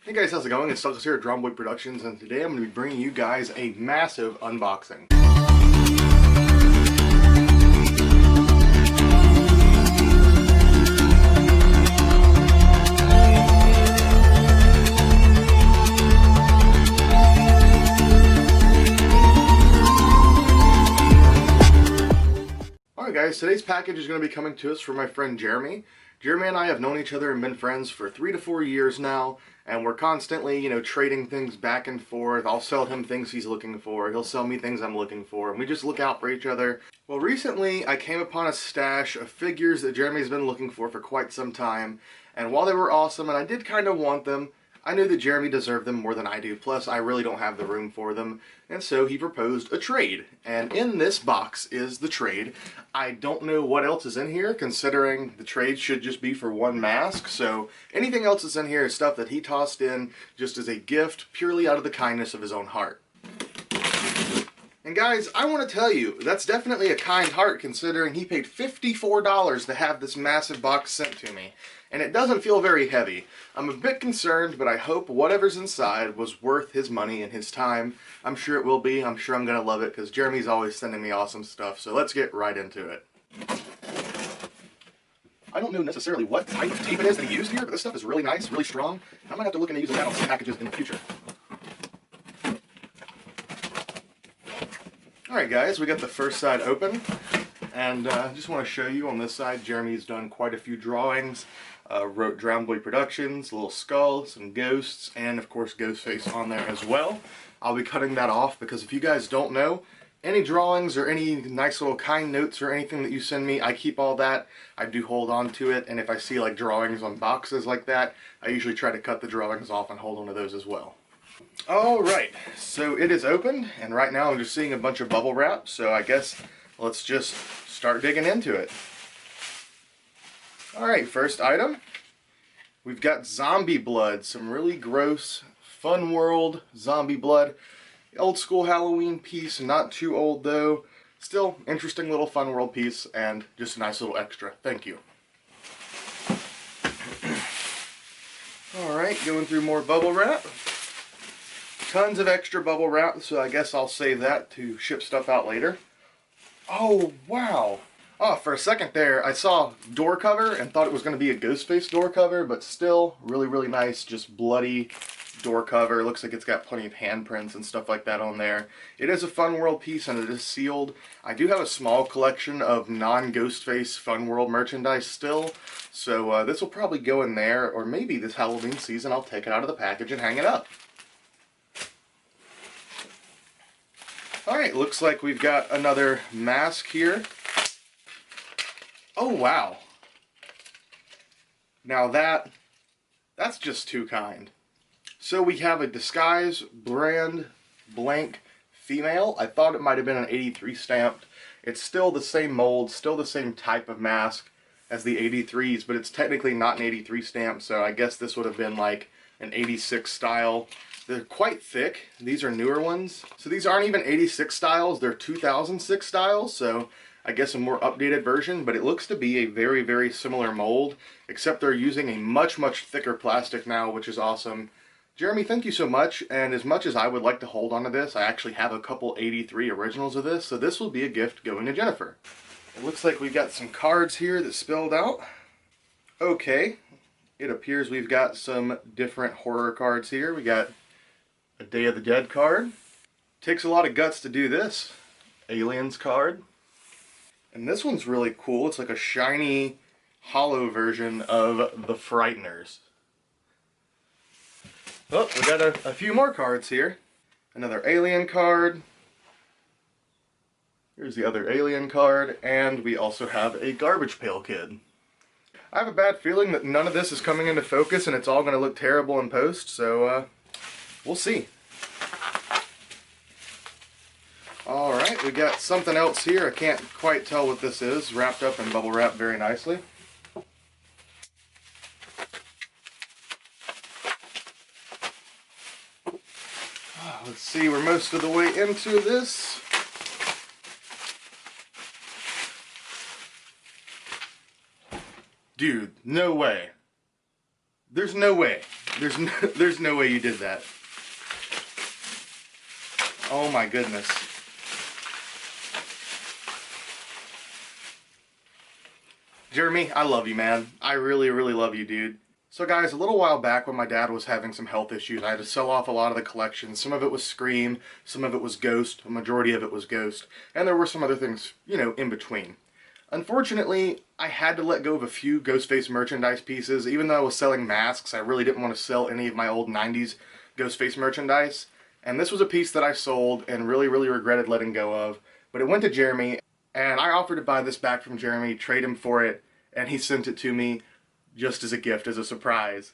Hey guys, how's it going? It's Douglas here at Drumboy Productions, and today I'm going to be bringing you guys a massive unboxing. Alright guys, today's package is going to be coming to us from my friend Jeremy. Jeremy and I have known each other and been friends for 3 to 4 years now, and we're constantly, trading things back and forth. I'll sell him things he's looking for, he'll sell me things I'm looking for, and we just look out for each other. Well, recently I came upon a stash of figures that Jeremy's been looking for quite some time, and while they were awesome and I did kind of want them, I knew that Jeremy deserved them more than I do, plus I really don't have the room for them, and so he proposed a trade. And in this box is the trade. I don't know what else is in here, considering the trade should just be for one mask, so anything else that's in here is stuff that he tossed in just as a gift, purely out of the kindness of his own heart. And guys, I want to tell you, that's definitely a kind heart considering he paid $54 to have this massive box sent to me. And it doesn't feel very heavy. I'm a bit concerned, but I hope whatever's inside was worth his money and his time. I'm sure it will be. I'm sure I'm going to love it because Jeremy's always sending me awesome stuff. So let's get right into it. I don't know necessarily what type of tape it is that he used here, but this stuff is really nice, really strong. I might have to look into using that on some packages in the future. Alright guys, we got the first side open, and I just want to show you on this side, Jeremy's done quite a few drawings, wrote Drumboy Productions, a little skull, some ghosts, and of course Ghostface on there as well. I'll be cutting that off because if you guys don't know, any drawings or any nice little kind notes or anything that you send me, I keep all that. I do hold on to it, and if I see like drawings on boxes like that, I usually try to cut the drawings off and hold on to those as well. Alright, so it is open, and right now I'm just seeing a bunch of bubble wrap, so I guess let's just start digging into it. Alright, first item, we've got zombie blood, some really gross, fun world zombie blood. Old school Halloween piece, not too old though. Still, interesting little fun world piece, and just a nice little extra. Thank you. Alright, going through more bubble wrap. Tons of extra bubble wrap, so I guess I'll save that to ship stuff out later. Oh, wow. Oh, for a second there, I saw door cover and thought it was going to be a Ghostface door cover, but still really, really nice, just bloody door cover. Looks like it's got plenty of handprints and stuff like that on there. It is a Fun World piece and it is sealed. I do have a small collection of non-Ghostface Fun World merchandise still, so this will probably go in there, or maybe this Halloween season I'll take it out of the package and hang it up. Alright, looks like we've got another mask here. Oh wow. Now that's just too kind. So we have a Disguise brand blank female. I thought it might have been an 83 stamped. It's still the same mold, still the same type of mask as the 83s, but it's technically not an 83 stamp, so I guess this would have been like an 86 style. They're quite thick. These are newer ones. So these aren't even 86 styles, they're 2006 styles, so I guess a more updated version, but it looks to be a very, very similar mold, except they're using a much, much thicker plastic now, which is awesome. Jeremy, thank you so much, and as much as I would like to hold on to this, I actually have a couple 83 originals of this, so this will be a gift going to Jennifer. It looks like we've got some cards here that spilled out. Okay, it appears we've got some different horror cards here. We got a Day of the Dead card. Takes a lot of guts to do this. Aliens card. And this one's really cool. It's like a shiny, hollow version of the Frighteners. Oh, we got a few more cards here. Another alien card. Here's the other alien card. And we also have a Garbage Pail Kid. I have a bad feeling that none of this is coming into focus and it's all going to look terrible in post, so we'll see. Alright, we got something else here. I can't quite tell what this is. Wrapped up in bubble wrap very nicely. Let's see, we're most of the way into this. Dude, no way. There's no way. There's no way you did that. Oh my goodness. Jeremy, I love you, man. I really, really love you, dude. So guys, a little while back when my dad was having some health issues, I had to sell off a lot of the collection. Some of it was Scream, some of it was Ghost, a majority of it was Ghost, and there were some other things, you know, in between. Unfortunately, I had to let go of a few Ghostface merchandise pieces. Even though I was selling masks, I really didn't want to sell any of my old 90s Ghostface merchandise. And this was a piece that I sold and really, really regretted letting go of. But it went to Jeremy, and I offered to buy this back from Jeremy, trade him for it, and he sent it to me just as a gift, as a surprise.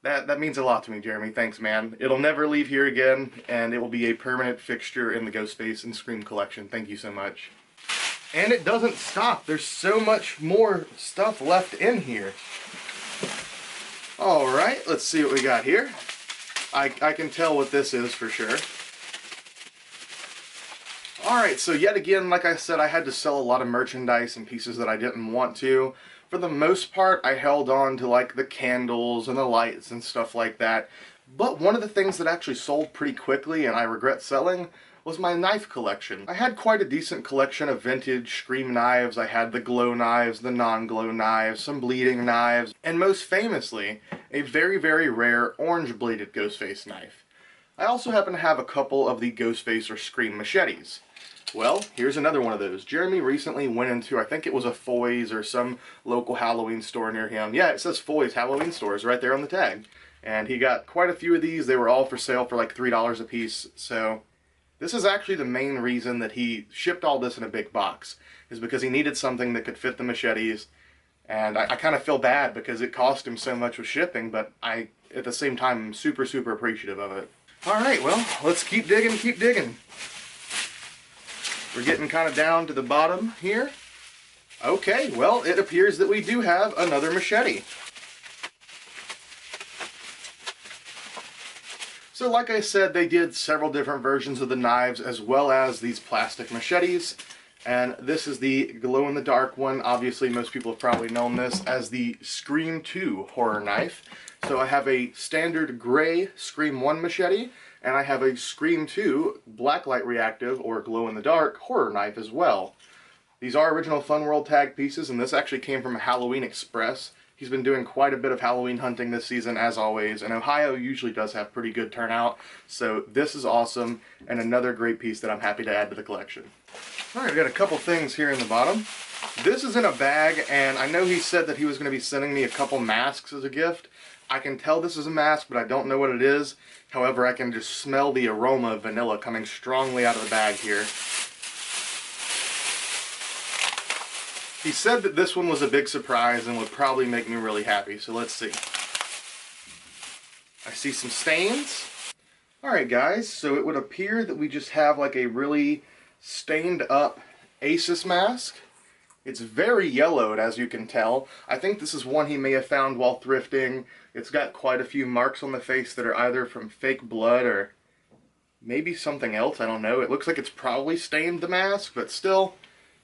That means a lot to me, Jeremy. Thanks, man. It'll never leave here again, and it will be a permanent fixture in the Ghostface and Scream collection. Thank you so much. And it doesn't stop. There's so much more stuff left in here. Alright, let's see what we got here. I can tell what this is for sure. Alright, so yet again, like I said, I had to sell a lot of merchandise and pieces that I didn't want to. For the most part, I held on to like the candles and the lights and stuff like that. But one of the things that actually sold pretty quickly and I regret selling was my knife collection. I had quite a decent collection of vintage Scream knives. I had the glow knives, the non-glow knives, some bleeding knives, and most famously, a very, very rare orange-bladed Ghostface knife. I also happen to have a couple of the Ghostface or Scream machetes. Well, here's another one of those. Jeremy recently went into, I think it was a Foy's or some local Halloween store near him. Yeah, it says Foy's Halloween stores right there on the tag. And he got quite a few of these. They were all for sale for like $3 a piece. So this is actually the main reason that he shipped all this in a big box, is because he needed something that could fit the machetes. And I kind of feel bad because it cost him so much with shipping, but I, at the same time, am super, super appreciative of it. Alright, well, let's keep digging, keep digging. We're getting kind of down to the bottom here. Okay, well, it appears that we do have another machete. So like I said, they did several different versions of the knives as well as these plastic machetes. And this is the glow-in-the-dark one. Obviously, most people have probably known this as the Scream 2 horror knife. So I have a standard gray Scream 1 machete, and I have a Scream 2 blacklight reactive or glow-in-the-dark horror knife as well. These are original Fun World tag pieces, and this actually came from Halloween Express. He's been doing quite a bit of Halloween hunting this season, as always, and Ohio usually does have pretty good turnout, so this is awesome, and another great piece that I'm happy to add to the collection. Alright, we got a couple things here in the bottom. This is in a bag, and I know he said that he was going to be sending me a couple masks as a gift. I can tell this is a mask, but I don't know what it is. However, I can just smell the aroma of vanilla coming strongly out of the bag here. He said that this one was a big surprise and would probably make me really happy, so let's see. I see some stains. Alright guys, so it would appear that we just have like a really stained up Asus mask. It's very yellowed, as you can tell. I think this is one he may have found while thrifting. It's got quite a few marks on the face that are either from fake blood or maybe something else, I don't know. It looks like it's probably stained the mask, but still,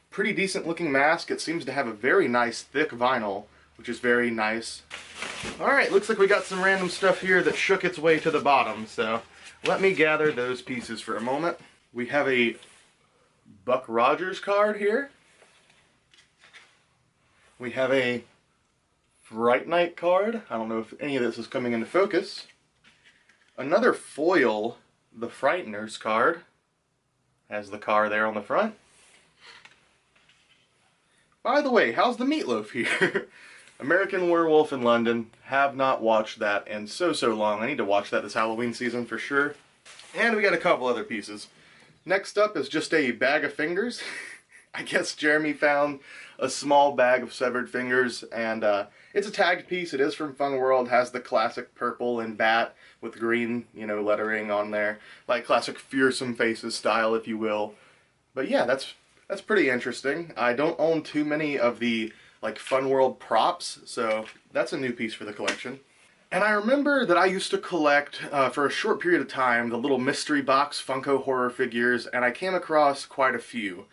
pretty decent looking mask. It seems to have a very nice thick vinyl, which is very nice. Alright, looks like we got some random stuff here that shook its way to the bottom, so let me gather those pieces for a moment. We have a Buck Rogers card here. We have a Fright Night card. I don't know if any of this is coming into focus. Another foil, the Frighteners card. Has the car there on the front. By the way, how's the meatloaf here? American Werewolf in London. Have not watched that in so long. I need to watch that this Halloween season for sure. And we got a couple other pieces. Next up is just a bag of fingers. I guess Jeremy found a small bag of severed fingers, and it's a tagged piece. It is from Fun World, has the classic purple and bat with green, you know, lettering on there. Like classic fearsome faces style, if you will. But yeah, that's pretty interesting. I don't own too many of the like Fun World props, so that's a new piece for the collection. And I remember that I used to collect, for a short period of time, the little mystery box Funko horror figures, and I came across quite a few.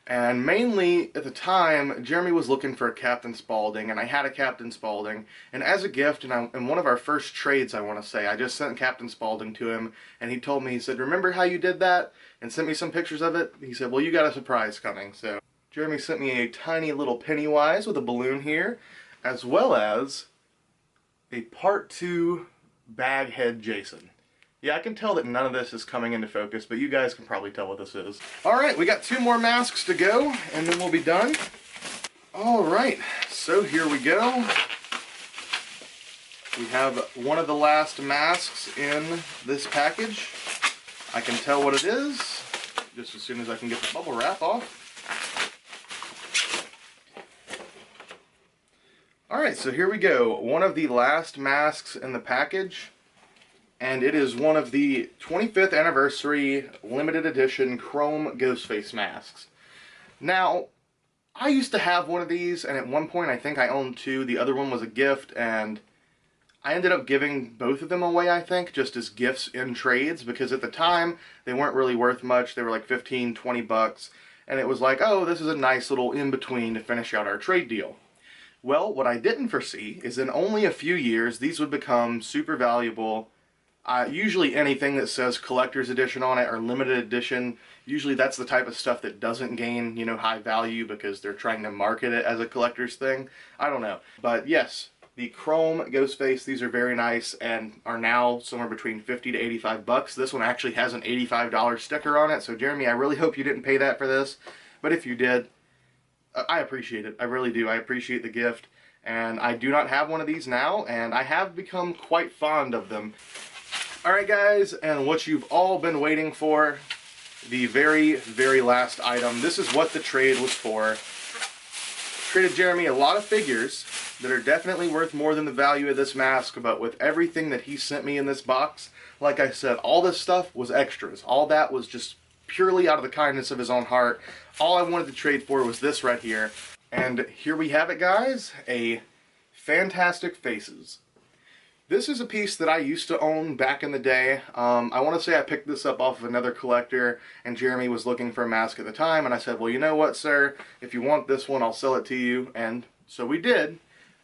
And mainly, at the time, Jeremy was looking for a Captain Spaulding, and I had a Captain Spaulding. And as a gift, in one of our first trades, I want to say, I just sent Captain Spaulding to him, and he told me, he said, remember how you did that? And sent me some pictures of it. He said, well, you got a surprise coming. So Jeremy sent me a tiny little Pennywise with a balloon here, as well as a Part 2 Baghead Jason. Yeah, I can tell that none of this is coming into focus, but you guys can probably tell what this is. Alright, we got 2 more masks to go, and then we'll be done. Alright, so here we go. We have one of the last masks in this package. I can tell what it is, just as soon as I can get the bubble wrap off. Alright, so here we go. One of the last masks in the package. And it is one of the 25th anniversary limited edition chrome Ghostface masks. Now, I used to have one of these, and at one point I think I owned 2. The other one was a gift, and I ended up giving both of them away, I think, just as gifts in trades, because at the time they weren't really worth much. They were like 15, 20 bucks, and it was like, oh, this is a nice little in-between to finish out our trade deal. Well, what I didn't foresee is in only a few years these would become super valuable. Usually anything that says collector's edition on it or limited edition, usually that's the type of stuff that doesn't gain, high value because they're trying to market it as a collector's thing. I don't know. But yes, the chrome Ghostface, these are very nice and are now somewhere between 50 to 85 bucks. This one actually has an $85 sticker on it, so Jeremy, I really hope you didn't pay that for this. But if you did, I appreciate it. I really do. I appreciate the gift. And I do not have one of these now, and I have become quite fond of them. Alright guys, and what you've all been waiting for, the very, very last item. This is what the trade was for. Traded Jeremy a lot of figures that are definitely worth more than the value of this mask, but with everything that he sent me in this box, like I said, all this stuff was extras. All that was just purely out of the kindness of his own heart. All I wanted to trade for was this right here. And here we have it, guys, a Fantastic Faces. This is a piece that I used to own back in the day. I want to say I picked this up off of another collector, and Jeremy was looking for a mask at the time, and I said, well, you know what, sir? If you want this one, I'll sell it to you. And so we did.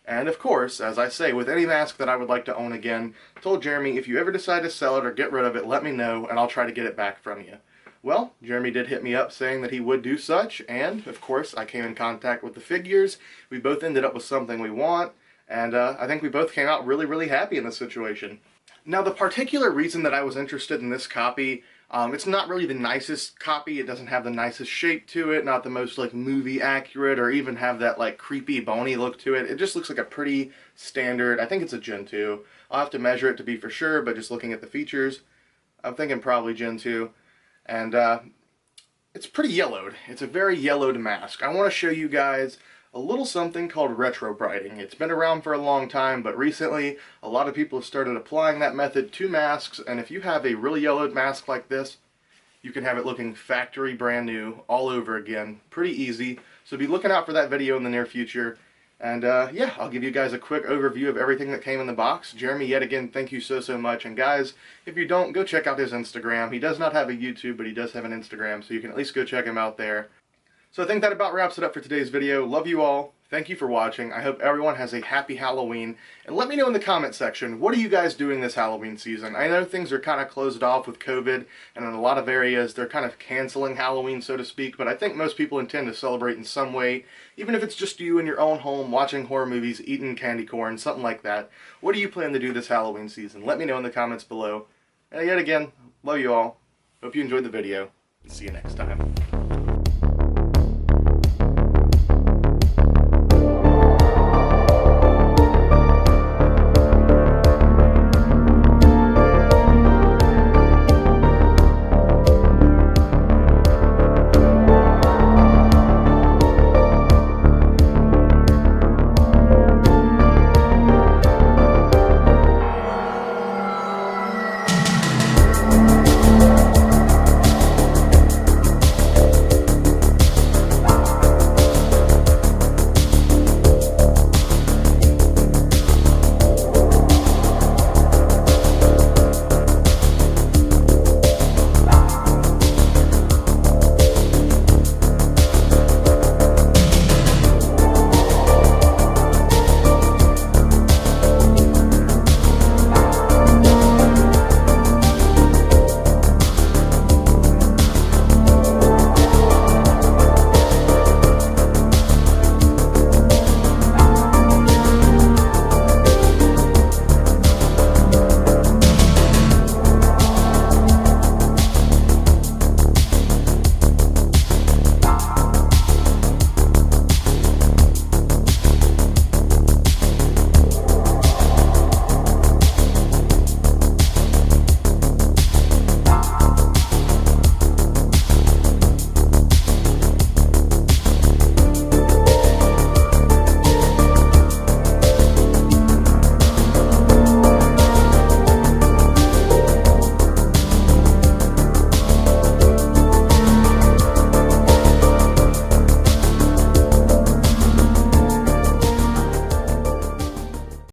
And of course, as I say, with any mask that I would like to own again, I told Jeremy, if you ever decide to sell it or get rid of it, let me know, and I'll try to get it back from you. Well, Jeremy did hit me up saying that he would do such, and of course, I came in contact with the figures. We both ended up with something we want. And I think we both came out really, really happy in this situation. Now, the particular reason that I was interested in this copy, it's not really the nicest copy. It doesn't have the nicest shape to it, not the most like movie accurate, or even have that like creepy bony look to it. It just looks like a pretty standard, I think it's a Gen 2. I'll have to measure it to be for sure, but just looking at the features, I'm thinking probably Gen 2. And it's pretty yellowed. It's a very yellowed mask. I want to show you guys a little something called retro brighting. It's been around for a long time, but recently a lot of people have started applying that method to masks, and if you have a really yellowed mask like this, you can have it looking factory brand new all over again. Pretty easy. So be looking out for that video in the near future. And yeah, I'll give you guys a quick overview of everything that came in the box. Jeremy, yet again, thank you so much. And guys, if you don't, go check out his Instagram. He does not have a YouTube, but he does have an Instagram, so you can at least go check him out there. So I think that about wraps it up for today's video. Love you all. Thank you for watching. I hope everyone has a happy Halloween. And let me know in the comment section, what are you guys doing this Halloween season? I know things are kind of closed off with COVID, and in a lot of areas they're kind of canceling Halloween, so to speak, but I think most people intend to celebrate in some way, even if it's just you in your own home watching horror movies, eating candy corn, something like that. What do you plan to do this Halloween season? Let me know in the comments below. And yet again, love you all. Hope you enjoyed the video, and see you next time.